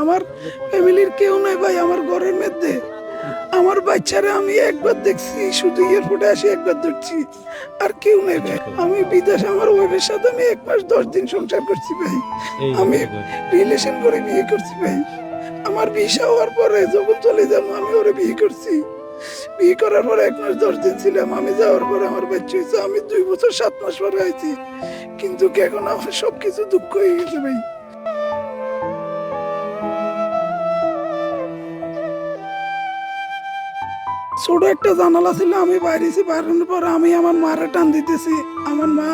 আমার ফ্যামিলির কেউ নাই ভাই আমার ঘরের মধ্যে। আমার বাচ্চারা আমি একবার দেখছি, শুধু এয়ারপোর্টে আসি একবার ধরছি, আর কেউ নেই ভাই। আমি বিদেশে আমার ওয়াইফের সাথে আমি 1 মাস 10 দিন সংসার করছি ভাই। আমি রিলেশন করে বিয়ে করছি ভাই। আমার ভিসা হওয়ার পরে যখন চলে যাবো আমি ওরে বিয়ে করছি। বিয়ে করার পরে 1 মাস 10 দিন ছিলাম। আমি যাওয়ার পরে আমার বাচ্চা হয়েছে। আমি 2 বছর 7 মাস পরে আইছি, কিন্তু এখন আমার সবকিছু দুঃখ হয়ে গেছে ভাই। ছোট একটা জানালা ছিল, আমি বাইরেছি, বাইরের পর আমি আমার মারে টান দিতেছি, আমার মা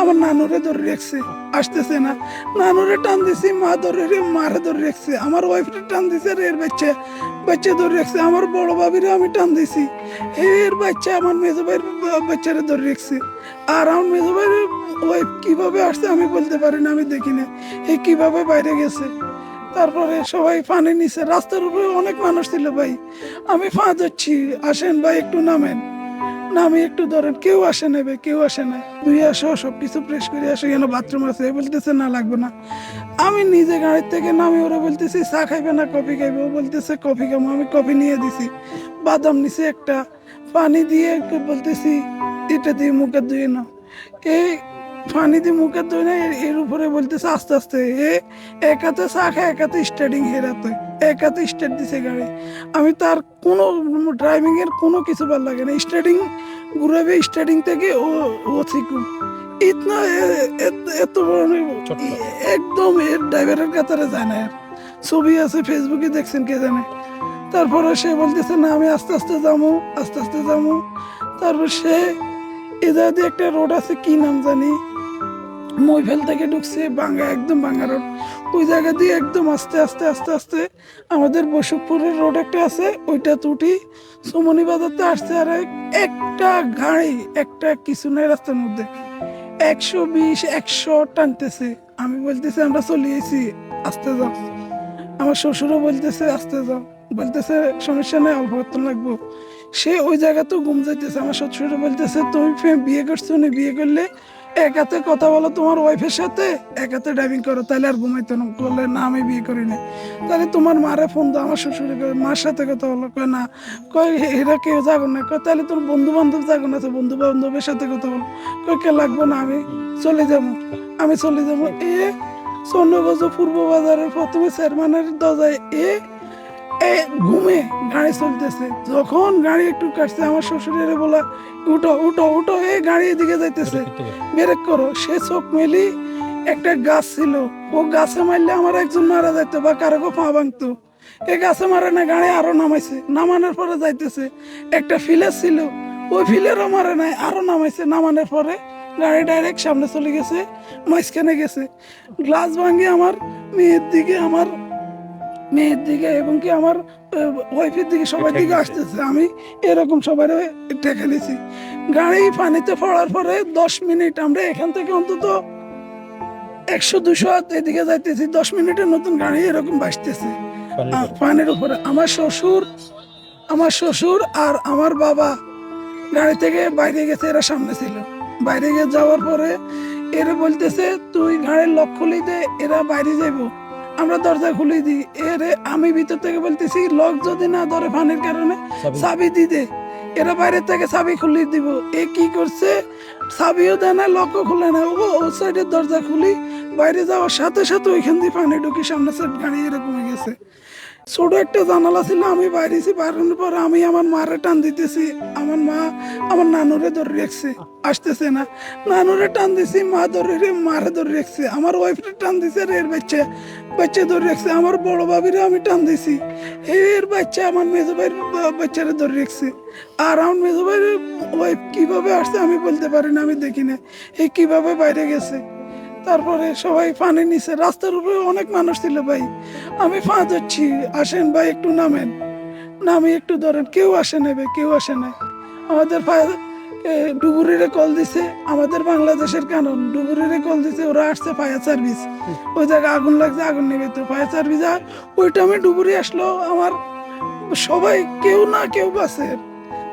আমার নানুরে ধরে রাখছে, আসতেছে না। নানুরে টান দিছি, মা ধরে মারে ধরে রাখছে, আমার ওয়াইফরে টান দিছে, আর এর বাচ্চা বাচ্চা ধরে রাখছে। আমার বড় ভাবিরে আমি টান দিছি, এর বাচ্চা আমার মেজো ভাইয়ের বাচ্চারে ধরে রাখছে। আর আমার মেজো ভাইয়ের ওয়াইফ কিভাবে আসছে আমি বলতে পারি না, আমি দেখি না এ কিভাবে বাইরে গেছে। তারপরে সবাই পানি নিছে, রাস্তার উপরে অনেক মানুষ ছিল ভাই। আমি পা ধরছি, আসেন ভাই একটু নামেন, নামি একটু ধরেন, কেউ আসে না ভাই, কেউ আসে না। তুই আসো, সবকিছু প্রেস করে আসো, কেন বাথরুম আছে, বলতেছে না লাগবে না। আমি নিজে গাড়ির থেকে নামি ওরা বলতেছি চা খাইবে না কফি খাইবে, ও বলতেছে কফি খাবো। আমি কফি নিয়ে দিছি, বাদাম নিছি একটা, পানি দিয়ে বলতেছি এটা দিয়ে মুখে ধুয়ে নাও। এই পানি দিয়ে মুখে ধুয়ে না, এর উপরে বলতেছে আস্তে আস্তে। এক হাতে চা খায়, এক হাতে স্টার্টিং হেরাতে, এক হাতে স্টার্ট দিছে গাড়ি। আমি তার কোনো ড্রাইভিং এর কোনো কিছু ভালো লাগে না। স্টার্টিং ঘুরাবে, স্টার্টিং থেকে ও শিখুন ইতনা এত বড় একদম এর ড্রাইভারের কাতারে যায় না। এর ছবি আছে ফেসবুকে, দেখছেন কে জানে। তারপরে সে বলতেছে না আমি আস্তে আস্তে যাবো, আস্তে আস্তে যাবো। তারপর সে এদের দিয়ে একটা রোড আছে, কি নাম জানি, মইফেল থেকে ঢুকছে বাঙ্গা, একদম বাঙ্গা রোড, ওই জায়গা দিয়ে একদম আস্তে আস্তে আস্তে আস্তে আমাদের বসুকপুরের রোড একটা আছে, ওইটা তুটি সুমনি বাজারতে আসছে। আর একটা গাড়ি, একটা কিছু নাই রাস্তার মধ্যে, 120 100 টানতেছে। আমি বলতেছি আমরা চলে এসেছি, আস্তে যাও। আমার শ্বশুরও বলতেছে আস্তে যাও, বলতেছে সমস্যা নেই, অল্প করতে লাগবো। সে ওই জায়গা তো ঘুম যাইতেছে। আমার শ্বশুর বলতেছে তুমি বিয়ে করছো না, বিয়ে করলে এক হাতে কথা বলো তোমার ওয়াইফের সাথে, এক হাতে ড্রাইভিং করো, তাহলে আর ঘুমাইতো না। বললে না আমি বিয়ে করি না। তাহলে তোমার মারে ফোন দাও, আমার শ্বশুরে মার সাথে কথা বলো, কয় না, কয় এরা কেউ যাগো না, কয় তাহলে তোর বন্ধু বান্ধব যাগো না, বন্ধু বান্ধবের সাথে কথা বলো, কয় কে লাগবো না, আমি চলে যাবো, আমি চলে যাবো। চন্দ্রগঞ্জ পূর্ব বাজারের প্রথমে চেয়ারম্যানের দরজায় ঘুমে গাড়ি চলতেছে। যখন গাড়ি একটু কাটছে, আমার শ্বশুরের বলা উঠো উঠো উঠো, গাড়ি এদিকে যাইতেছে, ব্রেক করো। সে চোখ মেলি, একটা গাছ ছিল, ও গাছে মারলে আমার একজন মারা যাইতো বা কারো পা ভাঙতো। এই গাছে মারে না, গাড়ি আরো নামাইছে, নামানোর পরে যাইতেছে। একটা ফিলার ছিল, ওই ফিলারও মারে নাই, আরো নামাইছে, নামানোর পরে গাড়ি ডাইরেক্ট সামনে চলে গেছে, মাঝখানে গেছে। গ্লাস ভাঙে আমার মেয়ের দিকে এবং কি আমার ওয়াইফের দিকে, সবার দিকে আসতেছে। আমি এরকম সবাই টেকে নিছি। গাড়ি পানিতে পড়ার পরে 10 মিনিট আমরা এখান থেকে অন্তত 100-200 হাত এদিকে যাইতেছি, 10 মিনিটের নতুন গাড়ি এরকম ভাসতেছে পানির উপরে। আমার শ্বশুর আর আমার বাবা গাড়ি থেকে বাইরে গেছে, এরা সামনে ছিল। বাইরে গিয়ে যাওয়ার পরে এরা বলতেছে তুই গাড়ির লক খুলে দে, এরা বাইরে যাইবো। আমরা দরজা খুলে দিই, আমি ভিতর থেকে বলতেছি লক যদি না ধরে পানির কারণে চাবি দি দে। এরা বাইরে থেকে চাবি খুলে দিব। এ কি করছে, চাবিও দেয় না, লকও খুলে না, ও সাইডের দরজা খুলি, বাইরে যাওয়ার সাথে সাথে ওইখান দিয়ে পানি ঢুকি, সামনে সাইড গাড়ি এরকম হয়ে গেছে। ছোট একটা জানালা ছিল, আমি বাইরেছি, বাইরের পর আমি আমার মারে টান দিতেছি, আমার মা আমার নানুরে ধরে রাখছে, আসতেছে না। নানুরে টান দিছি, মা মারে ধরে রাখছে, আমার ওয়াইফরে টান দিছে, আর এর বাচ্চা ধরে রাখছে। আমার বড় ভাবিরে আমি টান দিছি, এর বাচ্চা আমার মেজো ভাইয়ের বাচ্চারে ধরে রাখছে। আর আমার মেজো ভাইয়ের ওয়াইফ কিভাবে আসছে আমি বলতে পারি না, আমি দেখি না কিভাবে বাইরে গেছে। তারপরে সবাই পানি নিছে, রাস্তার উপরে অনেক মানুষ ছিল ভাই। আমি পা ধরছি, আসেন ভাই একটু নামেন, নামি একটু ধরেন, কেউ আসে না ভাই, কেউ আসে না। আমাদের ডুবুরিরে কল দিছে, আমাদের বাংলাদেশের কানুন, ডুবুরিরে কল দিছে, ওরা আসছে ফায়ার সার্ভিস, ওই জায়গায় আগুন লাগছে, আগুন নেবে তো ফায়ার সার্ভিস। ওই টাইমে ডুবুরি আসলো, আমার সবাই কেউ না কেউ বাসে।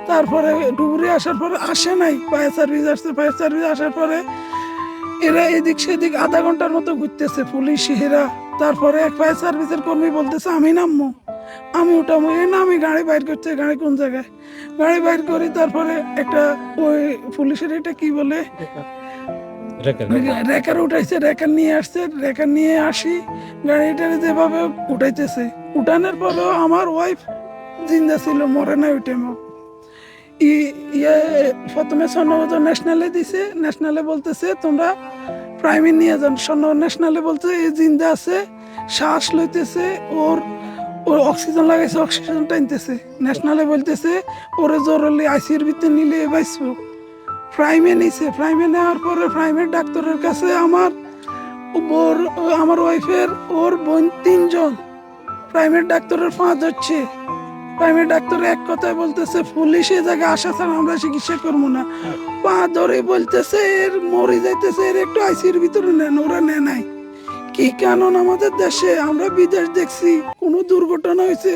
তারপরে ডুবুরি আসার পরে আসে নাই, ফায়ার সার্ভিস আসছে, ফায়ার সার্ভিস আসার পরে এরা এদিক সেদিক আধা ঘন্টার মতো ঘুরতেছে, পুলিশ এরা তারপরে এক ফায়ার সার্ভিসের কর্মী বলতেছে আমি নামবো, আমি উঠামো, এই না আমি গাড়ি বাইর করছে, গাড়ি কোন জায়গায়, গাড়ি বাইর করি। তারপরে একটা ওই পুলিশের এটা কি বলে রেকার উঠাইছে, রেকার নিয়ে আসছে, রেকার নিয়ে আসি গাড়িটা যেভাবে উঠাইতেছে, উঠানোর পরেও আমার ওয়াইফ জিন্দা ছিল, মরে নাই ওই টাইমও। ইয়ে প্রথমে স্বর্ণবদর ন্যাশনালে দিছে, ন্যাশনালে বলতেছে তোমরা প্রাইমে নিয়ে যান, স্বর্ণ ন্যাশনালে বলছে এই জিন্দা আছে, শ্বাস লইতেছে, ওর ওর অক্সিজেন লাগাইছে, অক্সিজেন টানতেছে। ন্যাশনালে বলতেছে ওরে জরুরি আইসিউর ভিতরে নিলে বাঁচবো। প্রাইমে নিছে, প্রাইমে নেওয়ার পরে প্রাইমের ডাক্তারের কাছে আমার ওয়াইফের ওর বোন 3 জন, প্রাইমের ডাক্তারের 5 হচ্ছে। প্রাইমের ডাক্তার এক কথায় বলতেছে পুলিশ এই জায়গায় আসা ছাড়া আমরা চিকিৎসা করবো না। পা ধরে বলতেছে এর মরে যাইতেছে, এর একটু আইসিউর ভিতরে নেন, ওরা নেয় নাই। কি কারণ আমাদের দেশে আমরা বিদেশ দেখছি কোনো দুর্ঘটনা হয়েছে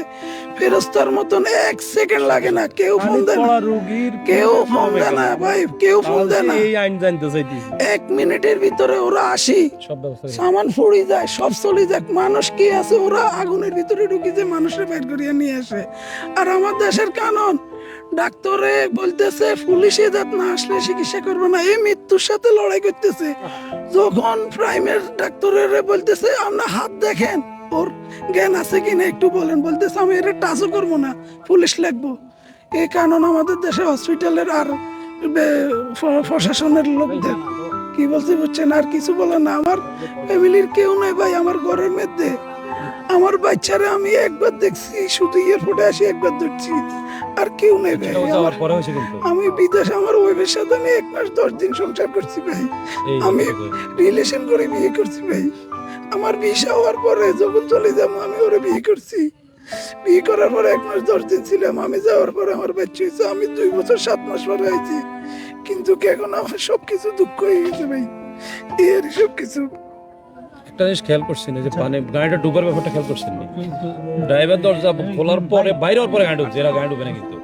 ফেরস্তার মতন 1 সেকেন্ড লাগে না, কেউ ফোন দেয় না, কেউ ফোন দেয় না ভাই, কেউ ফোন দেয় না। 1 মিনিটের ভিতরে ওরা আসি, সামান ফুড়ি যায়, সব চলে যাক, মানুষ কি আছে ওরা আগুনের ভিতরে ঢুকি যে মানুষের বের করিয়ে নিয়ে আসে। আর আমার দেশের কানুন ডাক্তারে বলতেছে পুলিশে যাত না আসলে চিকিৎসা করবে না, এই মৃত্যুর সাথে লড়াই করতেছে। যখন প্রাইমের ডাক্তারের বলতেছে আপনার হাত দেখেন ওর জ্ঞান আছে কিনা একটু বলেন, বলতেছে আমি এটা টাচও করবো না, পুলিশ লাগবো। এই কারণ আমাদের দেশে হসপিটালের আর প্রশাসনের লোকদের কি বলছে বুঝছেন, আর কিছু বলে না। আমার ফ্যামিলির কেউ নাই ভাই, আমার ঘরের মধ্যে আমার বাচ্চারা আমি একবার দেখছি, শুধু এয়ারপোর্টে আসি একবার দেখছি, আর কেউ নেই ভাই। আমি বিদেশে আমার ওয়াইফের সাথে আমি 1 মাস 10 দিন সংসার করছি ভাই, আমি রিলেশন করে বিয়ে করছি ভাই। আমার ভিসা হওয়ার পরে যখন চলে যাবো আমি ওরা বিয়ে করছি, বিয়ে করার পরে 1 মাস 10 দিন ছিলাম, আমি যাওয়ার পরে আমার বাচ্চা হয়েছে, আমি 2 বছর 7 মাস পরে আইছি। কিন্তু এখন আমার সবকিছু দুঃখ হয়ে গেছে ভাই, এর সবকিছু। একটা জিনিস খেয়াল করছেন যে পানি গাড়িটা ডুবার ব্যাপারটা খেয়াল করছেন, ড্রাইভার দরজা খোলার পরে বাইরে হওয়ার পরে গাড়ি ঢুকছে, এরা গাড়ি ঢুকে না কিন্তু